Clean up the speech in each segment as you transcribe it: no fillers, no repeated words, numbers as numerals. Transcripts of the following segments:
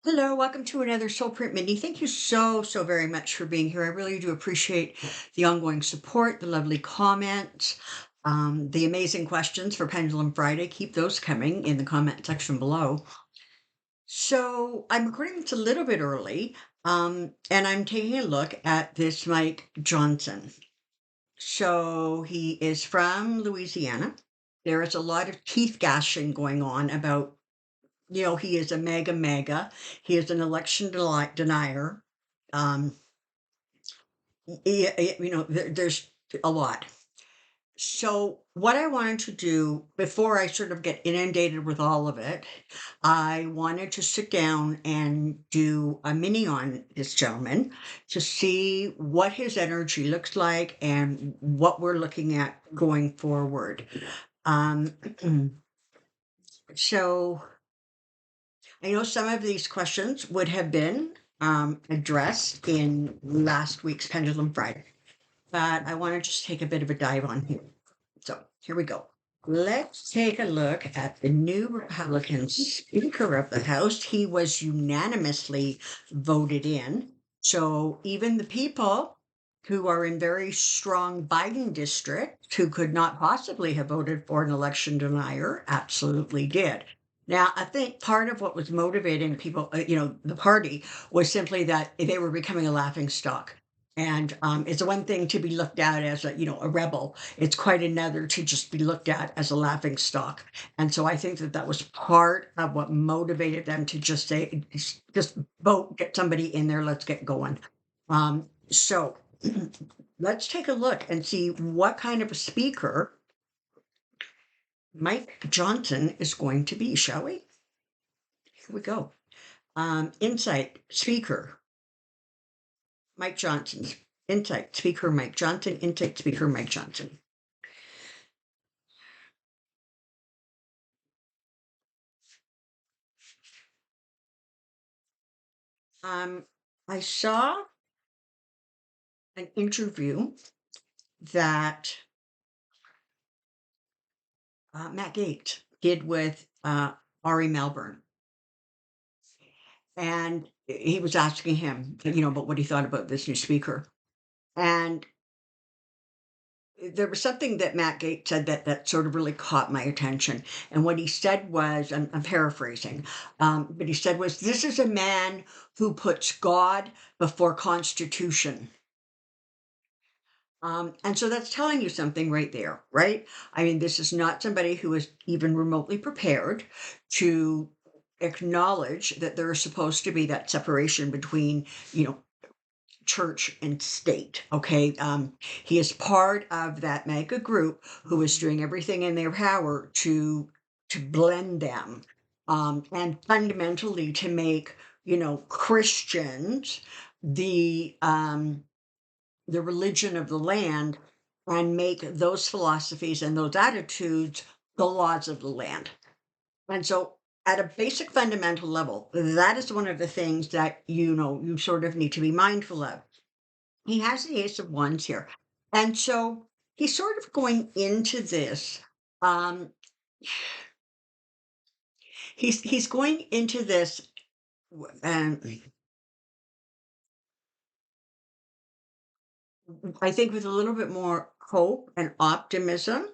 Hello, welcome to another Soulprint Mini. Thank you so very much for being here. I really do appreciate the ongoing support, the lovely comments, the amazing questions for Pendulum Friday. Keep those coming in the comment section below. So I'm recording this a little bit early, and I'm taking a look at this Mike Johnson. So he is from Louisiana. There is a lot of teeth gashing going on about he is a mega. He is an election denier. Um, there's a lot. So, what I wanted to do before I sort of get inundated with all of it, I wanted to sit down and do a mini on this gentleman to see what his energy looks like and what we're looking at going forward. Um, so, I know some of these questions would have been addressed in last week's Pendulum Friday, but I want to just take a bit of a dive on here. So here we go. Let's take a look at the new Republican Speaker of the House. He was unanimously voted in. So even the people who are in very strong Biden districts who could not possibly have voted for an election denier absolutely did. Now, I think part of what was motivating people, the party, was simply that they were becoming a laughing stock. And it's one thing to be looked at as a rebel. It's quite another to just be looked at as a laughing stock. And so I think that that was part of what motivated them to just say, just vote, get somebody in there, let's get going. So let's take a look and see what kind of a speaker Mike Johnson is going to be, shall we? Here we go. Insight speaker, Mike Johnson. Insight speaker, Mike Johnson. Insight speaker, Mike Johnson. I saw an interview that Matt Gates did with Ari Melbourne, and he was asking him, about what he thought about this new speaker. And there was something that Matt Gates said that sort of really caught my attention. And what he said was, I'm paraphrasing, but he said was, "This is a man who puts God before Constitution." And so that's telling you something right there, right? I mean, this is not somebody who is even remotely prepared to acknowledge that there is supposed to be that separation between, church and state. Okay. He is part of that mega group who is doing everything in their power to blend them. And fundamentally to make, Christians the religion of the land and make those philosophies and those attitudes the laws of the land. And so, at a basic fundamental level, that is one of the things that you sort of need to be mindful of. He has the Ace of Wands here, and so he's sort of going into this. Um, he's going into this, and I think with a little bit more hope and optimism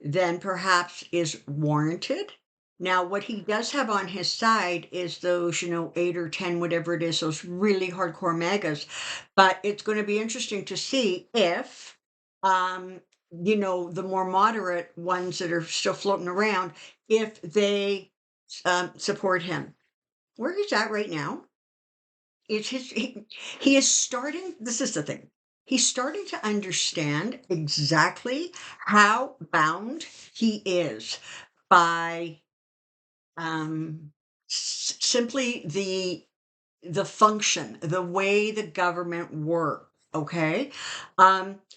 than perhaps is warranted. Now, what he does have on his side is those, 8 or 10, whatever it is, those really hardcore megas. But it's going to be interesting to see if, the more moderate ones that are still floating around, if they support him. Where he's at right now is he is starting, this is the thing. He's starting to understand exactly how bound he is by simply the function, the way the government works. Okay,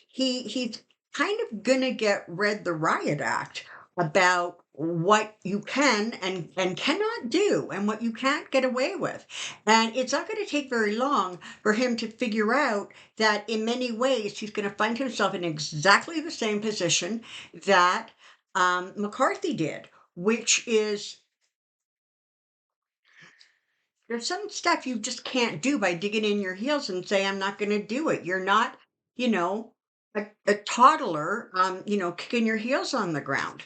he's kind of gonna get read the riot act about what you can and cannot do and what you can't get away with, and it's not going to take very long for him to figure out that in many ways he's going to find himself in exactly the same position that McCarthy did, which is There's some stuff you just can't do by digging in your heels and say, I'm not going to do it. You're not, you know, a toddler, kicking your heels on the ground.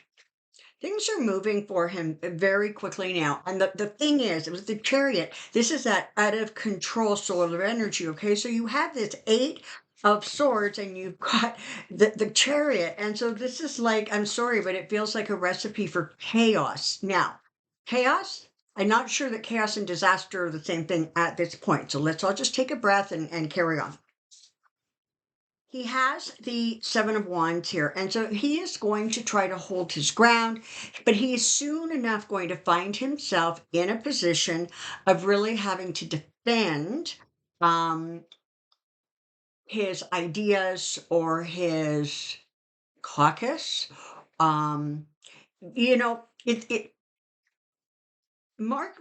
Things are moving for him very quickly now. And the thing is, it was the chariot. This is that out of control solar energy. Okay. So you have this eight of swords and you've got the chariot. And so this is like, I'm sorry, but it feels like a recipe for chaos. Now, chaos, I'm not sure that chaos and disaster are the same thing at this point. So let's all just take a breath and carry on. He has the Seven of Wands here, and so he is going to try to hold his ground, but he is soon enough going to find himself in a position of really having to defend um, his ideas or his caucus. Um, it Mark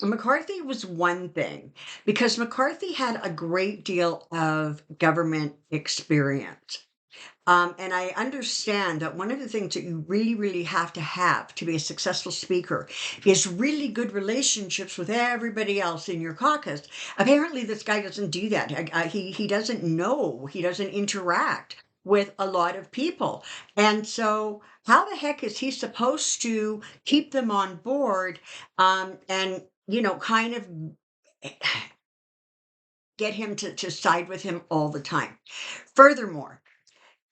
McCarthy was one thing because McCarthy had a great deal of government experience. And I understand that one of the things that you really, really have to be a successful speaker is really good relationships with everybody else in your caucus. Apparently, this guy doesn't do that. He doesn't know. He doesn't interact with a lot of people. And so how the heck is he supposed to keep them on board, and, kind of get him to side with him all the time? Furthermore,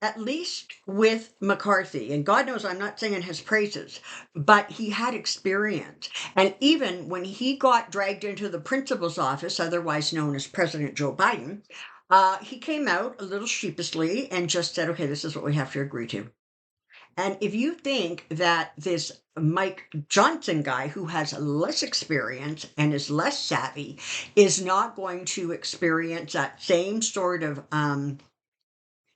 at least with McCarthy, and God knows I'm not singing his praises, but he had experience. And even when he got dragged into the principal's office, otherwise known as President Joe Biden, he came out a little sheepishly and just said, okay, this is what we have to agree to. And if you think that this Mike Johnson guy, who has less experience and is less savvy, is not going to experience that same sort of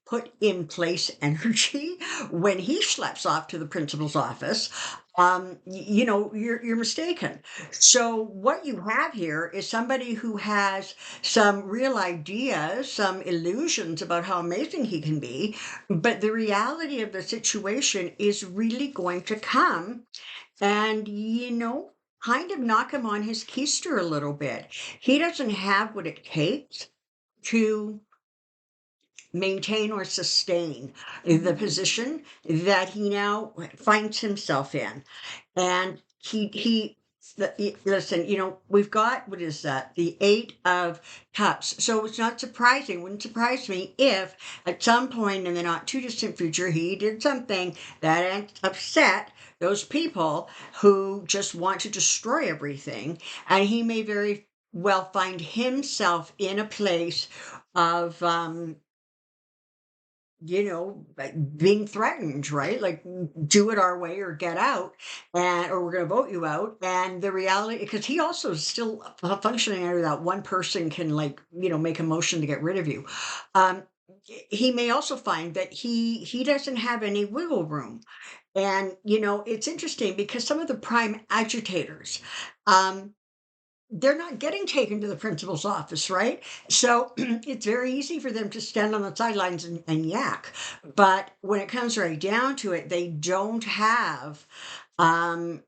put in place energy when he schleps off to the principal's office, you're mistaken. So what you have here is somebody who has some real ideas, some illusions about how amazing he can be, but the reality of the situation is really going to come and, kind of knock him on his keister a little bit. He doesn't have what it takes to maintain or sustain the position that he now finds himself in. And listen, we've got, what is that? The Eight of Cups. So it's not surprising, wouldn't surprise me if at some point in the not too distant future, he did something that upset those people who just want to destroy everything. And he may very well find himself in a place of, like being threatened, right? Like, do it our way or get out, and or we're going to vote you out. And the reality, because he also is still functioning under that one person can, like, make a motion to get rid of you. Um, he may also find that he doesn't have any wiggle room. And it's interesting because some of the prime agitators, um, they're not getting taken to the principal's office, right? So it's very easy for them to stand on the sidelines and yak. But when it comes right down to it, they don't have. Um,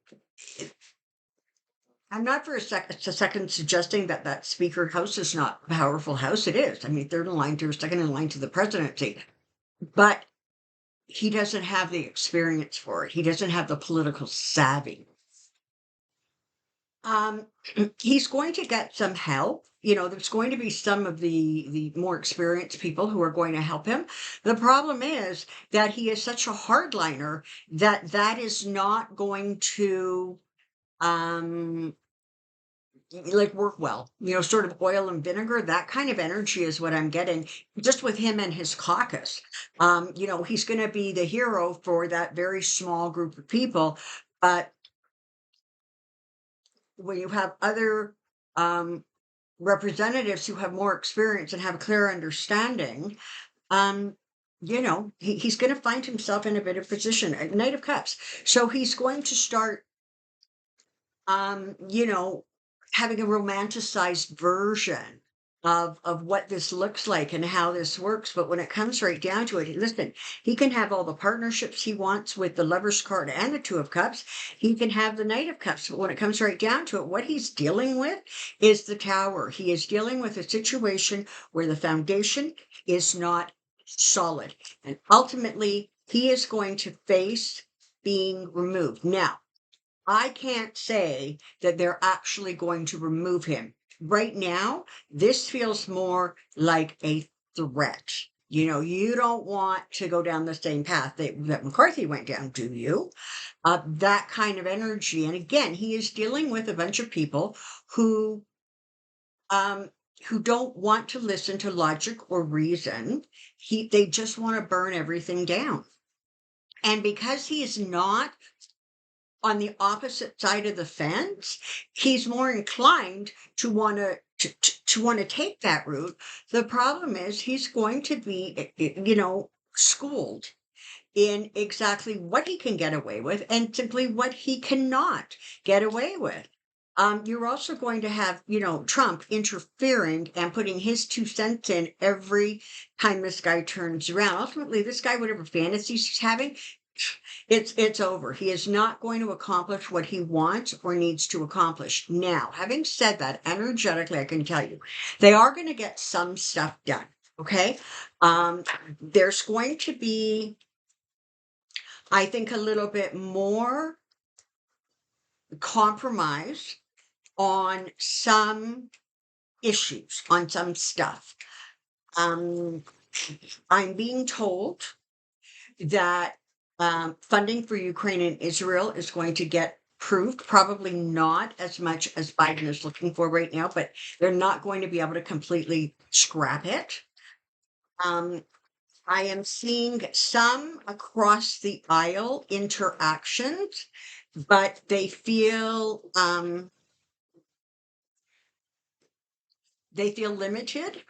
I'm not for a second suggesting that that speaker house is not a powerful house. It is. I mean, third in line to, second in line to the presidency. But he doesn't have the experience for it. He doesn't have the political savvy. Um, he's going to get some help. There's going to be some of the more experienced people who are going to help him. The problem is that he is such a hardliner that that is not going to um like work well. Sort of oil and vinegar, that kind of energy is what I'm getting just with him and his caucus. He's going to be the hero for that very small group of people, but when you have other um representatives who have more experience and have a clear understanding, um, he's going to find himself in a better position. Knight of Cups. So he's going to start, um, you know, having a romanticized version of what this looks like and how this works. But when it comes right down to it, listen, he can have all the partnerships he wants with the Lover's card and the Two of Cups. He can have the Knight of Cups. But when it comes right down to it, what he's dealing with is the Tower. He is dealing with a situation where the foundation is not solid. And ultimately, he is going to face being removed. Now, I can't say that they're actually going to remove him. Right now, this feels more like a threat. You know, you don't want to go down the same path that McCarthy went down, do you? That kind of energy. And again, he is dealing with a bunch of people who um who don't want to listen to logic or reason. They just want to burn everything down. And because he is not on the opposite side of the fence, he's more inclined to want to want to take that route. The problem is he's going to be, schooled in exactly what he can get away with and simply what he cannot get away with. You're also going to have, Trump interfering and putting his 2 cents in every time this guy turns around. Ultimately, this guy, whatever fantasies he's having, it's over. He is not going to accomplish what he wants or needs to accomplish. Now, having said that, energetically, I can tell you, they are going to get some stuff done. Okay. There's going to be, I think, a little bit more compromise on some issues, on some stuff. Um, I'm being told that funding for Ukraine and Israel is going to get approved, probably not as much as Biden is looking for right now, but they're not going to be able to completely scrap it. Um, I am seeing some across the aisle interactions, but they feel limited.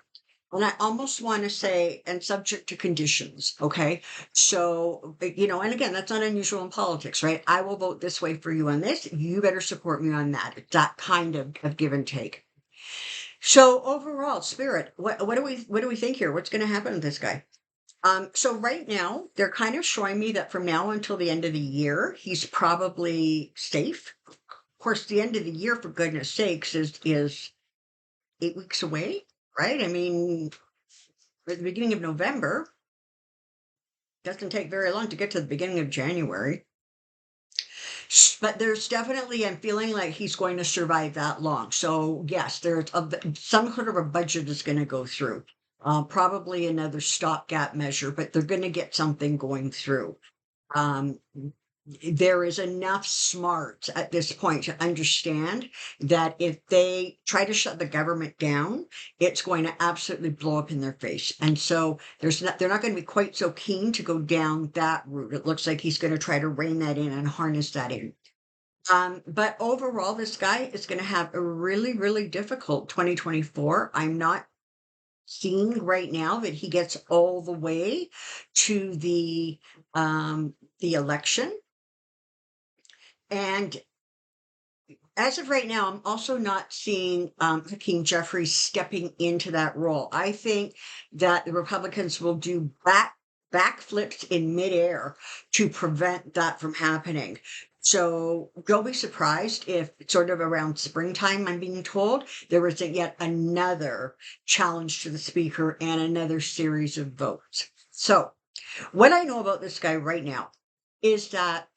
And I almost want to say, and subject to conditions, okay? So, and again, that's not unusual in politics, right? I will vote this way for you on this. You better support me on that. It's that kind of give and take. So overall, Spirit, what do we think here? What's going to happen with this guy? So right now, they're kind of showing me that from now until the end of the year, he's probably safe. Of course, the end of the year, for goodness sakes, is 8 weeks away, right? I mean, at the beginning of November, doesn't take very long to get to the beginning of January. But there's definitely, I'm feeling like he's going to survive that long. So yes, some sort of a budget is going to go through. Probably another stopgap measure, but they're going to get something going through. Um, there is enough smarts at this point to understand that if they try to shut the government down, it's going to absolutely blow up in their face. And so they're not going to be quite so keen to go down that route. It looks like he's going to try to rein that in and harness that in. But overall, this guy is going to have a really, really difficult 2024. I'm not seeing right now that he gets all the way to the election. And as of right now, I'm also not seeing Hakeem Jeffries stepping into that role. I think that the Republicans will do backflips in midair to prevent that from happening. So don't be surprised if sort of around springtime, I'm being told, there is yet another challenge to the speaker and another series of votes. So what I know about this guy right now is that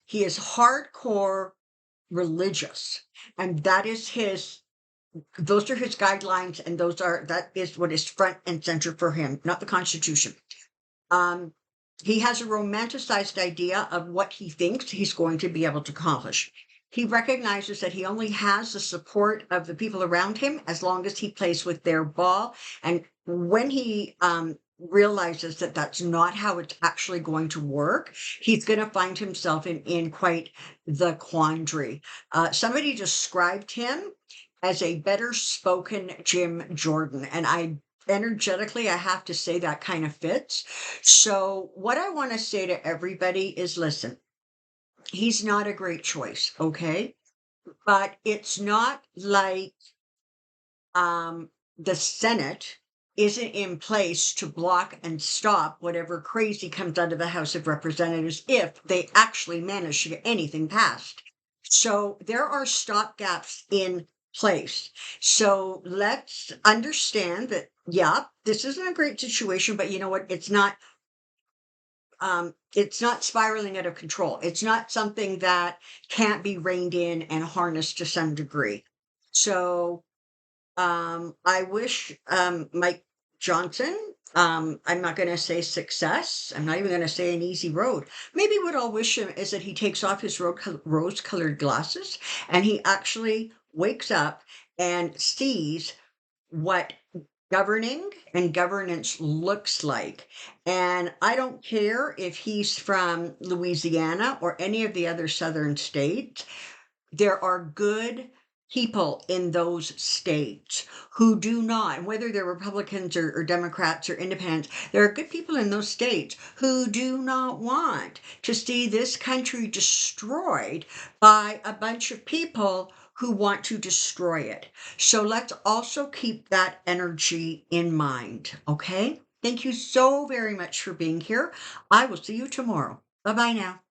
he is hardcore religious, and those are his guidelines, and that is what is front and center for him, not the Constitution. um he has a romanticized idea of what he thinks he's going to be able to accomplish. He recognizes that he only has the support of the people around him as long as he plays with their ball. And when he realizes that that's not how it's actually going to work, he's going to find himself in quite the quandary. Somebody described him as a better spoken Jim Jordan, and energetically, I have to say that kind of fits. So what I want to say to everybody is, listen, he's not a great choice, okay? But it's not like the Senate isn't in place to block and stop whatever crazy comes out of the House of Representatives if they actually manage to get anything passed. So there are stopgaps in place. So let's understand that, yeah, this isn't a great situation, but you know what? It's not spiraling out of control. It's not something that can't be reined in and harnessed to some degree. So I wish Mike Johnson, I'm not going to say success. I'm not even going to say an easy road. Maybe what I'll wish him is that he takes off his rose colored glasses and he actually wakes up and sees what governing and governance looks like. And I don't care if he's from Louisiana or any of the other southern states, there are good people in those states who do not, whether they're Republicans or Democrats or independents, there are good people in those states who do not want to see this country destroyed by a bunch of people who want to destroy it. So let's also keep that energy in mind, okay? Thank you so very much for being here. I will see you tomorrow. Bye bye now.